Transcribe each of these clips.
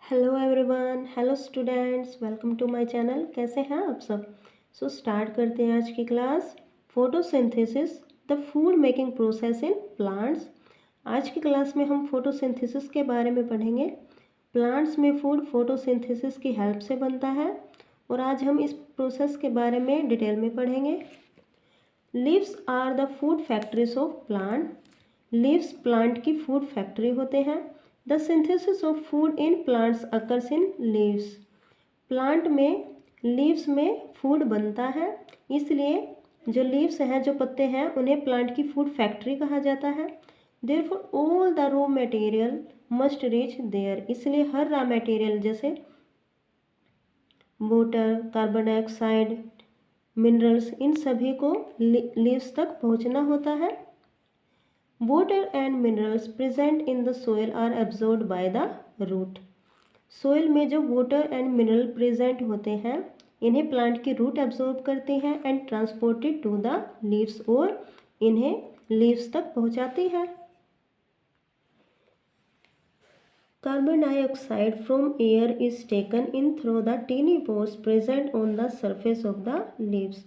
Hello everyone, hello students, welcome to my channel. कैसे हैं आप सब? स्टार्ट करते हैं आज की class. Photosynthesis, the food making process in plants. आज की क्लास में हम फोटोसिंथेसिस के बारे में पढ़ेंगे। प्लांट्स में फूड फोटोसिंथेसिस की हेल्प से बनता है और आज हम इस प्रोसेस के बारे में डिटेल में पढ़ेंगे। Leaves are the food factories of plant. Leaves plant की फूड फैक्ट्री होते हैं। The synthesis of food in plants occurs in leaves. Plant में लीव्स में फूड बनता है, इसलिए जो लीव्स हैं, जो पत्ते हैं, उन्हें प्लांट की फूड फैक्ट्री कहा जाता है। Therefore all the raw material must reach there. इसलिए हर रॉ मटेरियल जैसे वाटर, कार्बन डाइऑक्साइड, मिनरल्स, इन सभी को लीव्स तक पहुंचना होता है। Water and minerals present in the soil are absorbed by the root. Soil में जो वाटर एंड मिनरल प्रेजेंट होते हैं, इन्हें प्लांट की रूट एब्जॉर्ब करती हैं and transported to the leaves, और इन्हें लीव्स तक पहुंचाती है। Carbon dioxide from air is taken in through the tiny pores present on the surface of the leaves.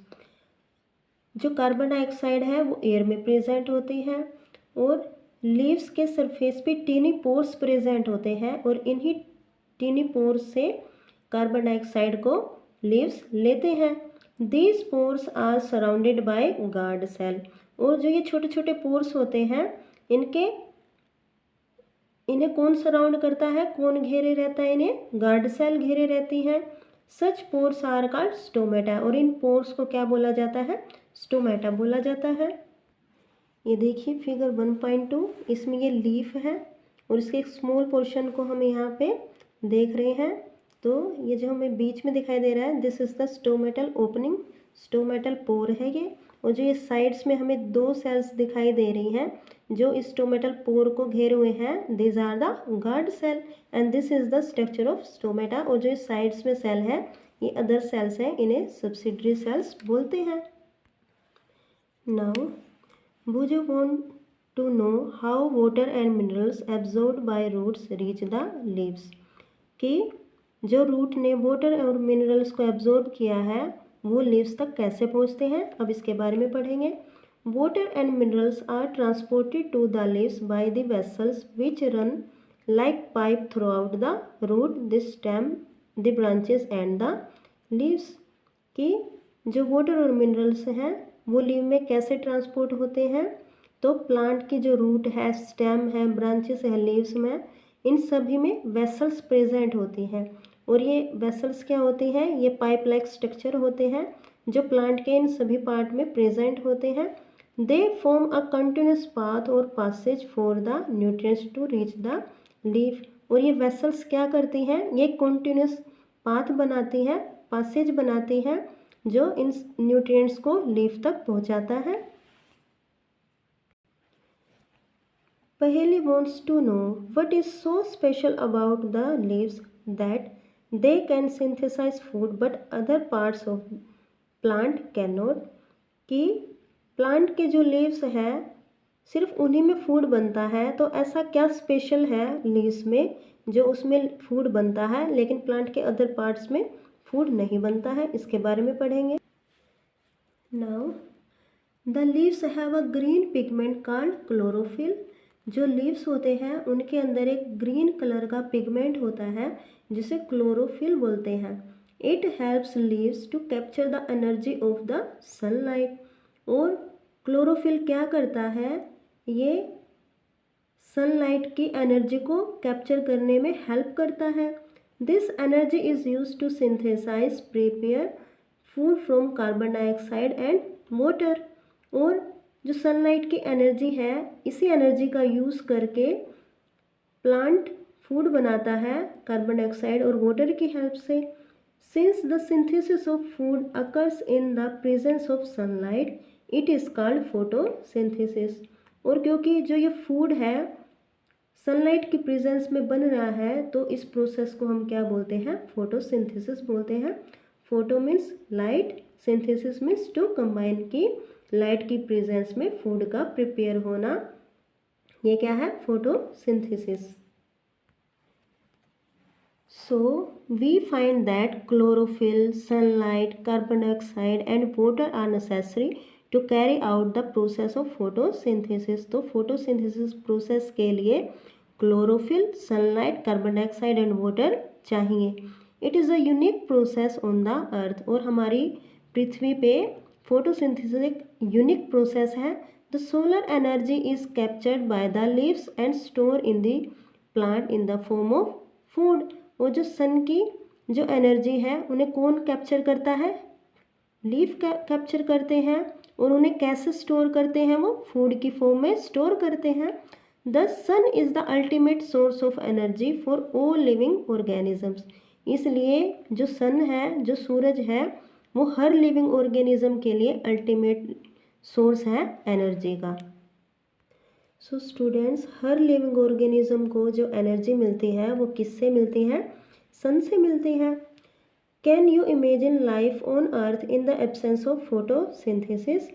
जो कार्बन डाइऑक्साइड है वो एयर में प्रेजेंट होती है और लीव्स के सरफेस पे टीनी पोर्स प्रेजेंट होते हैं, और इन्हीं टीनी पोर्स से कार्बन डाइऑक्साइड को लीव्स लेते हैं। These pores are surrounded by guard cell. और जो ये छोटे छोटे पोर्स होते हैं, इन्हें कौन सराउंड करता है, कौन घेरे रहता है? इन्हें गार्ड सेल घेरे रहती हैं। सच पोर्स आर कॉल्ड स्टोमेटा। और इन पोर्स को क्या बोला जाता है? स्टोमेटा बोला जाता है। ये देखिए फिगर 1.2, इसमें ये लीफ है और इसके एक स्मॉल पोर्शन को हम यहाँ पे देख रहे हैं। तो ये जो हमें बीच में दिखाई दे रहा है, this is the stomatal opening, stomatal pore है ये। और जो ये साइड्स में हमें दो सेल्स दिखाई दे रही हैं जो इस स्टोमेटल पोर को घेरे हुए हैं, this are the guard cell and this is the structure of stomata. और जो इस साइड्स में सेल है, ये अदर सेल्स हैं, इन्हें सब्सिडरी सेल्स बोलते हैं। Now would you want to know how water and minerals absorbed by roots reach the leaves? कि जो रूट ने वाटर और मिनरल्स को एब्जॉर्ब किया है वो लीव्स तक कैसे पहुंचते हैं, अब इसके बारे में पढ़ेंगे। Water and minerals are transported to the leaves by the vessels which run like pipe throughout the root, the stem, the branches and the leaves. कि जो वाटर और मिनरल्स हैं वो लीव में कैसे ट्रांसपोर्ट होते हैं? तो प्लांट की जो रूट है, स्टेम है, ब्रांचेस है, लीव्स में, इन सभी में वेसल्स प्रेजेंट होती हैं। और ये वेसल्स क्या होती हैं? ये पाइप लाइक स्ट्रक्चर होते हैं जो प्लांट के इन सभी पार्ट में प्रेजेंट होते हैं। They form a continuous path और passages for the nutrients to reach the leaf. और ये वेसल्स क्या करती हैं? ये कंटिन्यूस पाथ बनाती है, पासेज बनाती है, जो इन न्यूट्रिएंट्स को लीफ तक पहुंचाता है। पहेली wants to know what is so special about the leaves that they can synthesize food but other parts of plant cannot। कि प्लांट के जो लीव्स हैं सिर्फ उन्हीं में फूड बनता है, तो ऐसा क्या स्पेशल है लीव्स में जो उसमें फूड बनता है लेकिन प्लांट के अदर पार्ट्स में फूड नहीं बनता है, इसके बारे में पढ़ेंगे। Now the leaves have a green pigment called chlorophyll. जो लीव्स होते हैं उनके अंदर एक ग्रीन कलर का पिगमेंट होता है जिसे क्लोरोफिल बोलते हैं। It helps leaves to capture the energy of the sunlight. और क्लोरोफिल क्या करता है? ये सनलाइट की एनर्जी को कैप्चर करने में हेल्प करता है। This energy is use to synthesise prepare food from carbon dioxide and water. और जो सनलाइट की एनर्जी है, इसी एनर्जी का यूज़ करके प्लांट फूड बनाता है कार्बन डाइऑक्साइड और वाटर की हेल्प से। Since the synthesis of food occurs in the presence of sunlight, it is called photosynthesis. और क्योंकि जो ये फूड है सनलाइट की प्रेजेंस में बन रहा है, तो इस प्रोसेस को हम क्या बोलते हैं? फोटोसिंथेसिस बोलते हैं। Photo means light, synthesis means to combine, की लाइट की प्रेजेंस में फूड का प्रिपेयर होना, ये क्या है? Photosynthesis. So, we find that chlorophyll, sunlight, carbon dioxide, and water are necessary to carry out the process of photosynthesis. तो photosynthesis process के लिए chlorophyll, sunlight, carbon dioxide and water चाहिए. It is a unique process on the earth. और हमारी पृथ्वी पे photosynthesis एक unique process है. The solar energy is captured by the leaves and stored in the plant in the form of food. वो जो सन की जो एनर्जी है उन्हें कौन कैप्चर करता है? लीफ कैप्चर करते हैं. और उन्हें कैसे स्टोर करते हैं? वो फूड की फॉर्म में स्टोर करते हैं. The sun is the ultimate source of energy for all living organisms. इसलिए जो सन है, जो सूरज है, वो हर लिविंग ऑर्गेनिज्म के लिए अल्टीमेट सोर्स है एनर्जी का. सो स्टूडेंट्स, हर लिविंग ऑर्गेनिज्म को जो एनर्जी मिलती है वो किससे मिलती है? सन से मिलती है. Can you imagine life on earth in the absence of photosynthesis?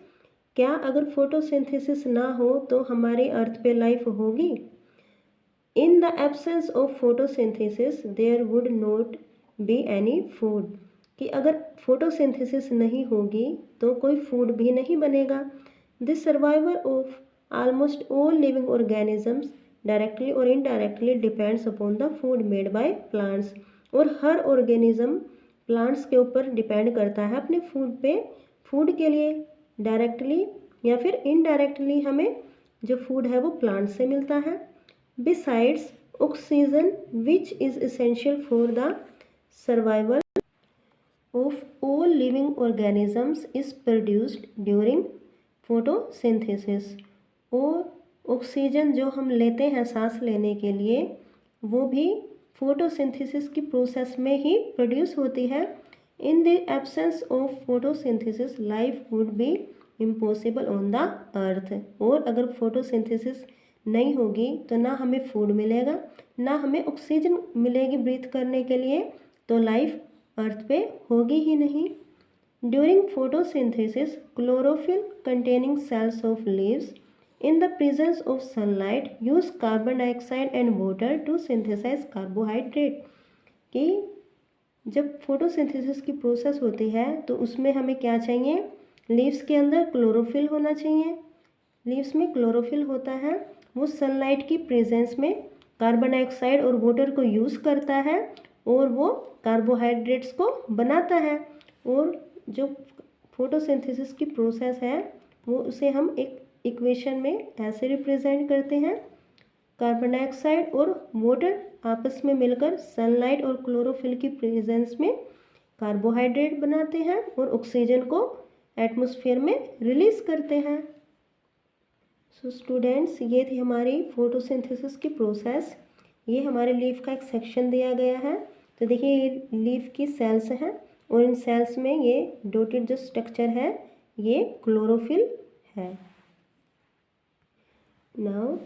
क्या अगर फोटोसिंथेसिस ना हो तो हमारी अर्थ पे लाइफ होगी? In the absence of photosynthesis there would not be any food. कि अगर फोटोसिंथेसिस नहीं होगी तो कोई फूड भी नहीं बनेगा. This survival of almost all living organisms directly or indirectly depends upon the food made by plants. और हर ऑर्गेनिज्म प्लांट्स के ऊपर डिपेंड करता है अपने फूड पे. फूड के लिए डायरेक्टली या फिर इनडायरेक्टली हमें जो फूड है वो प्लांट से मिलता है. Besides oxygen which is essential for the survival of all living organisms is produced during photosynthesis. और ऑक्सीजन जो हम लेते हैं सांस लेने के लिए वो भी फोटोसिंथेसिस की प्रोसेस में ही प्रोड्यूस होती है. इन the absence of photosynthesis life would be impossible on the earth. और अगर फोटोसिंथेसिस नहीं होगी तो ना हमें फूड मिलेगा, ना हमें ऑक्सीजन मिलेगी ब्रीथ करने के लिए, तो लाइफ अर्थ पे होगी ही नहीं. During photosynthesis chlorophyll containing cells of leaves in the presence of sunlight use carbon dioxide and water to synthesize carbohydrate. कि जब फोटोसिंथेसिस की प्रोसेस होती है तो उसमें हमें क्या चाहिए? लीव्स के अंदर क्लोरोफिल होना चाहिए. लीव्स में क्लोरोफिल होता है, वो सनलाइट की प्रेजेंस में कार्बन डाइऑक्साइड और वाटर को यूज़ करता है और वो कार्बोहाइड्रेट्स को बनाता है. और जो फोटोसिंथेसिस की प्रोसेस है वो उसे हम एक इक्वेशन में ऐसे रिप्रेजेंट करते हैं. कार्बन डाइऑक्साइड और वाटर आपस में मिलकर सनलाइट और क्लोरोफिल की प्रेजेंस में कार्बोहाइड्रेट बनाते हैं और ऑक्सीजन को एटमॉस्फेयर में रिलीज करते हैं. सो स्टूडेंट्स, ये थी हमारी फोटोसिंथेसिस की प्रोसेस. ये हमारे लीफ का एक सेक्शन दिया गया है. तो देखिए ये लीफ की सेल्स हैं और इन सेल्स में ये डॉटेड जो स्ट्रक्चर है ये क्लोरोफिल है. Now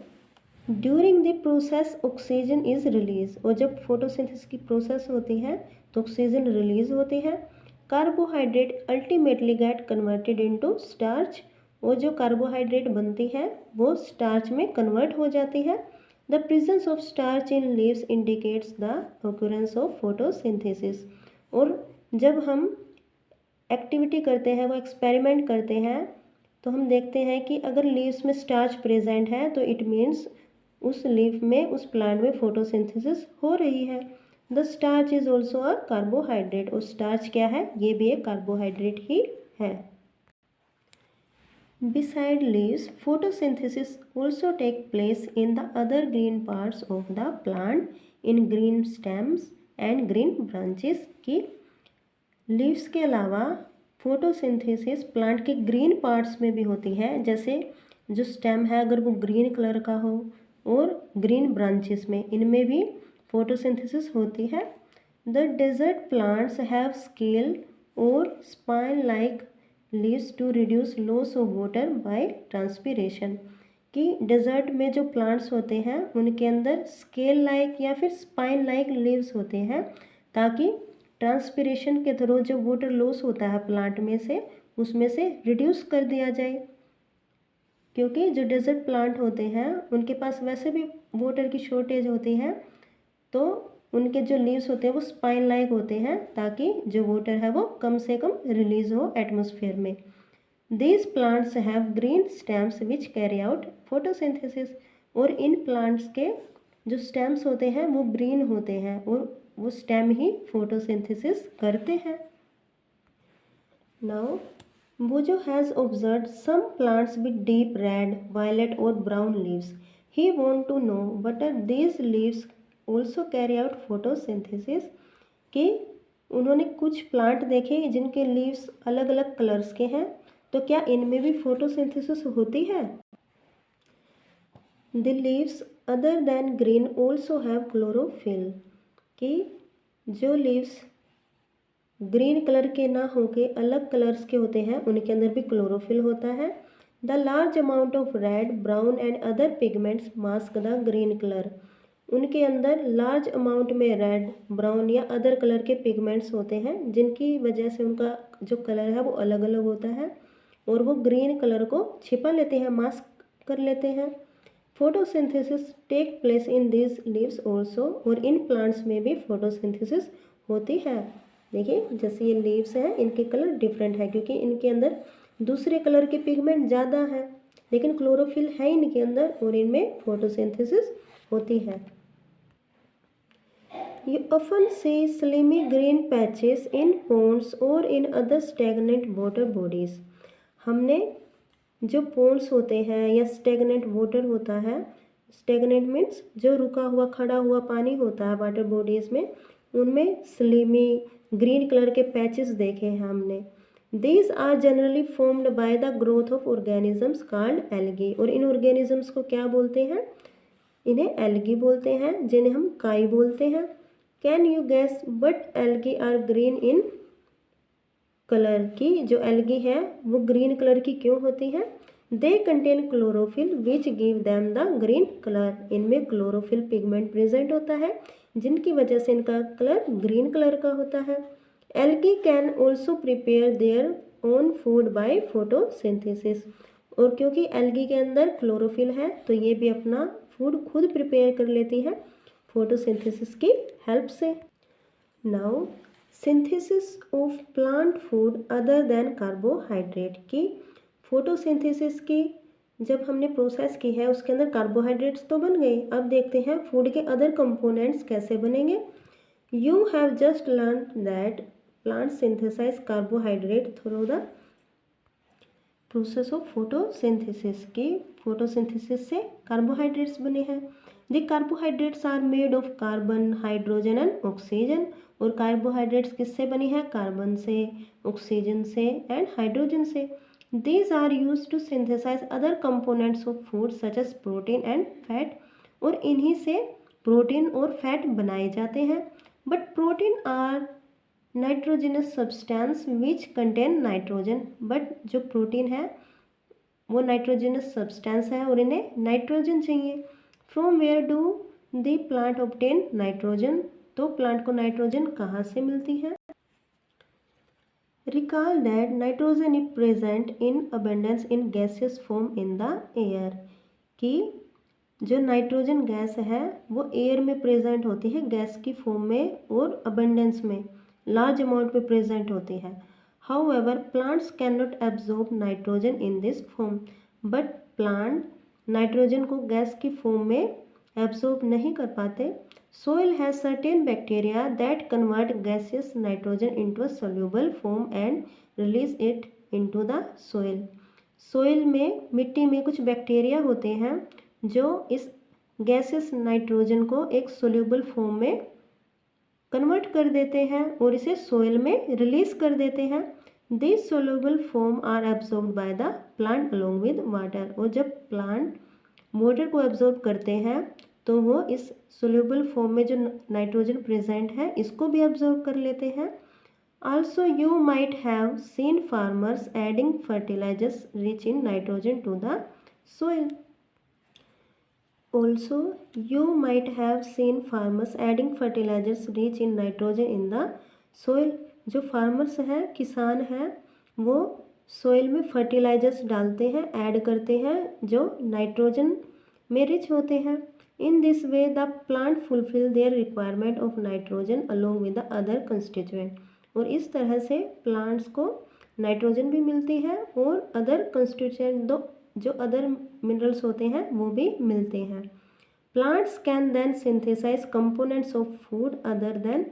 during the process oxygen is release. और जब फोटोसिंथेसिस की प्रोसेस होती है तो ऑक्सीजन रिलीज होती है. Carbohydrate ultimately get converted into starch. और जो कार्बोहाइड्रेट बनती है वो स्टार्च में कन्वर्ट हो जाती है. The presence of starch in leaves indicates the occurrence of photosynthesis. और जब हम एक्टिविटी करते हैं, वो एक्सपेरिमेंट करते हैं, तो हम देखते हैं कि अगर लीव्स में स्टार्च प्रेजेंट है तो इट मीन्स उस लीफ में, उस प्लांट में फोटोसिंथेसिस हो रही है. The starch is also a carbohydrate. और स्टार्च क्या है? ये भी एक कार्बोहाइड्रेट ही है. Beside leaves photosynthesis also take place in the other green parts of the plant in green stems and green branches. की लीव्स के अलावा फोटोसिंथेसिस प्लांट के ग्रीन पार्ट्स में भी होती है. जैसे जो स्टेम है अगर वो ग्रीन कलर का हो, और ग्रीन ब्रांचेस में, इनमें भी फोटोसिंथेसिस होती है. The desert plants have scale और spine like leaves to reduce loss of water by transpiration. कि डेजर्ट में जो प्लांट्स होते हैं उनके अंदर स्केल लाइक या फिर स्पाइन लाइक लीव्स होते हैं ताकि ट्रांसपीरेशन के थ्रू जो वाटर लॉस होता है प्लांट में से उसमें से रिड्यूस कर दिया जाए. क्योंकि जो डेजर्ट प्लांट होते हैं उनके पास वैसे भी वाटर की शॉर्टेज होती है, तो उनके जो लीव्स होते हैं वो स्पाइन लाइक होते हैं, ताकि जो वाटर है वो कम से कम रिलीज हो एटमॉस्फेयर में। These plants have green stems which carry out photosynthesis. और इन प्लांट्स के जो स्टेम्स होते हैं वो ग्रीन होते हैं और वो स्टेम ही फोटोसिंथेसिस करते हैं। Now Bojo has observed some plants with deep red, violet or brown leaves. He want to know whether these leaves also carry out photosynthesis। कि उन्होंने कुछ प्लांट देखे जिनके लीव्स अलग अलग कलर्स के हैं, तो क्या इनमें भी फोटोसिंथेसिस होती है। The leaves other than green also have chlorophyll। कि जो लीव्स ग्रीन कलर के ना होके अलग कलर्स के होते हैं उनके अंदर भी क्लोरोफिल होता है। The large amount of red, brown and other pigments mask the green colour. उनके अंदर लार्ज अमाउंट में रेड, ब्राउन या अदर कलर के पिगमेंट्स होते हैं, जिनकी वजह से उनका जो कलर है वो अलग अलग होता है और वो ग्रीन कलर को छिपा लेते हैं, मास्क कर लेते हैं। Photosynthesis take place in this leaves also. और इन प्लांट्स में भी फोटोसिंथेसिस होती है। देखिए जैसे ये लीव्स हैं इनके कलर डिफरेंट है क्योंकि इनके अंदर दूसरे कलर के पिगमेंट ज़्यादा है, लेकिन क्लोरोफिल है इनके अंदर और इनमें फोटोसिंथेसिस होती है। You often see slimy green patches in ponds or in other stagnant water bodies। हमने जो ponds होते हैं या stagnant water होता है, stagnant मीन्स जो रुका हुआ खड़ा हुआ पानी होता है वाटर बॉडीज़ में, उनमें स्लिमी ग्रीन कलर के पैचेस देखे हैं हमने। These are generally formed by the growth of organisms called algae. और इन ऑर्गेनिजम्स को क्या बोलते हैं, इन्हें एल्गी बोलते हैं, जिन्हें हम काई बोलते हैं। Can you guess but algae are green in colour. की जो एल्गी है वो ग्रीन कलर की क्यों होती है। They contain chlorophyll which give them the green colour. इनमें क्लोरोफिल पिगमेंट प्रेजेंट होता है जिनकी वजह से इनका कलर ग्रीन कलर का होता है। Algae can also prepare their own food by photosynthesis. और क्योंकि एल्गी के अंदर क्लोरोफिल है तो ये भी अपना फूड खुद प्रिपेयर कर लेती है फोटोसिंथेसिस की हेल्प से। Now synthesis of plant food other than carbohydrate. की फोटोसिंथेसिस की जब हमने प्रोसेस की है उसके अंदर कार्बोहाइड्रेट्स तो बन गए, अब देखते हैं फूड के अदर कंपोनेंट्स कैसे बनेंगे। You have just learn that plant synthesise carbohydrate through the process of photosynthesis. की फोटोसिंथेसिस से कार्बोहाइड्रेट्स बने हैं। The carbohydrates are made of carbon, hydrogen and oxygen. और कार्बोहाइड्रेट्स किससे बनी है, कार्बन से, ऑक्सीजन से एंड हाइड्रोजन से। These are used to synthesize other components of food such as protein and fat। और इन्हीं से प्रोटीन और फैट बनाए जाते हैं। But protein are nitrogenous substance which contain nitrogen. But जो प्रोटीन है वो नाइट्रोजनस सब्सटेंस है और इन्हें नाइट्रोजन चाहिए। From where do the plant obtain nitrogen. तो प्लांट को नाइट्रोजन कहाँ से मिलती है। Recall that nitrogen is present in abundance in gaseous form in the air। कि जो नाइट्रोजन गैस है वो एयर में प्रेजेंट होती है गैस की फॉर्म में और अबंडेंस में लार्ज अमाउंट में प्रेजेंट होती है। However plants can not absorb nitrogen in this form. But plant nitrogen को गैस की फॉर्म में एब्जॉर्ब नहीं कर पाते। Soil has certain bacteria that convert gaseous nitrogen into a soluble form and release it into the soil। Soil में, मिट्टी में कुछ बैक्टीरिया होते हैं जो इस गैसेस नाइट्रोजन को एक सोल्यूबल फॉर्म में कन्वर्ट कर देते हैं और इसे सोइल में रिलीज कर देते हैं। This soluble form are absorbed by the plant along with water. और जब प्लांट वाटर को एब्जॉर्ब करते हैं तो वो इस सोल्यूबल फॉर्म में जो नाइट्रोजन प्रेजेंट है इसको भी एब्जॉर्ब कर लेते हैं। Also you might have seen farmers adding fertilisers rich in nitrogen to the soil. Also you might have seen farmers adding fertilisers rich in nitrogen in the soil. जो farmers हैं, किसान हैं, वो सोइल में fertilisers डालते हैं, add करते हैं जो नाइट्रोजन में रिच होते हैं। In this way, the plant fulfill their requirement of nitrogen along with the other constituent. और इस तरह से प्लांट्स को नाइट्रोजन भी मिलती है और अदर कंस्टिट्यूएंट दो जो अदर मिनरल्स होते हैं वो भी मिलते हैं. Plants can then synthesize components of food other than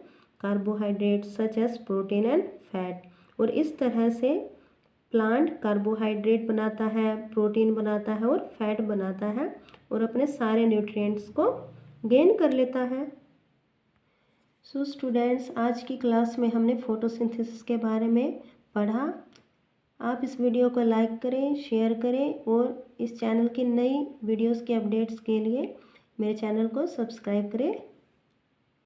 carbohydrates such as protein and fat. और इस तरह से प्लांट कार्बोहाइड्रेट बनाता है, प्रोटीन बनाता है और फैट बनाता है और अपने सारे न्यूट्रिएंट्स को गेन कर लेता है. सो स्टूडेंट्स, आज की क्लास में हमने फोटोसिंथेसिस के बारे में पढ़ा. आप इस वीडियो को लाइक करें, शेयर करें और इस चैनल की नई वीडियोस के अपडेट्स के लिए मेरे चैनल को सब्सक्राइब करें.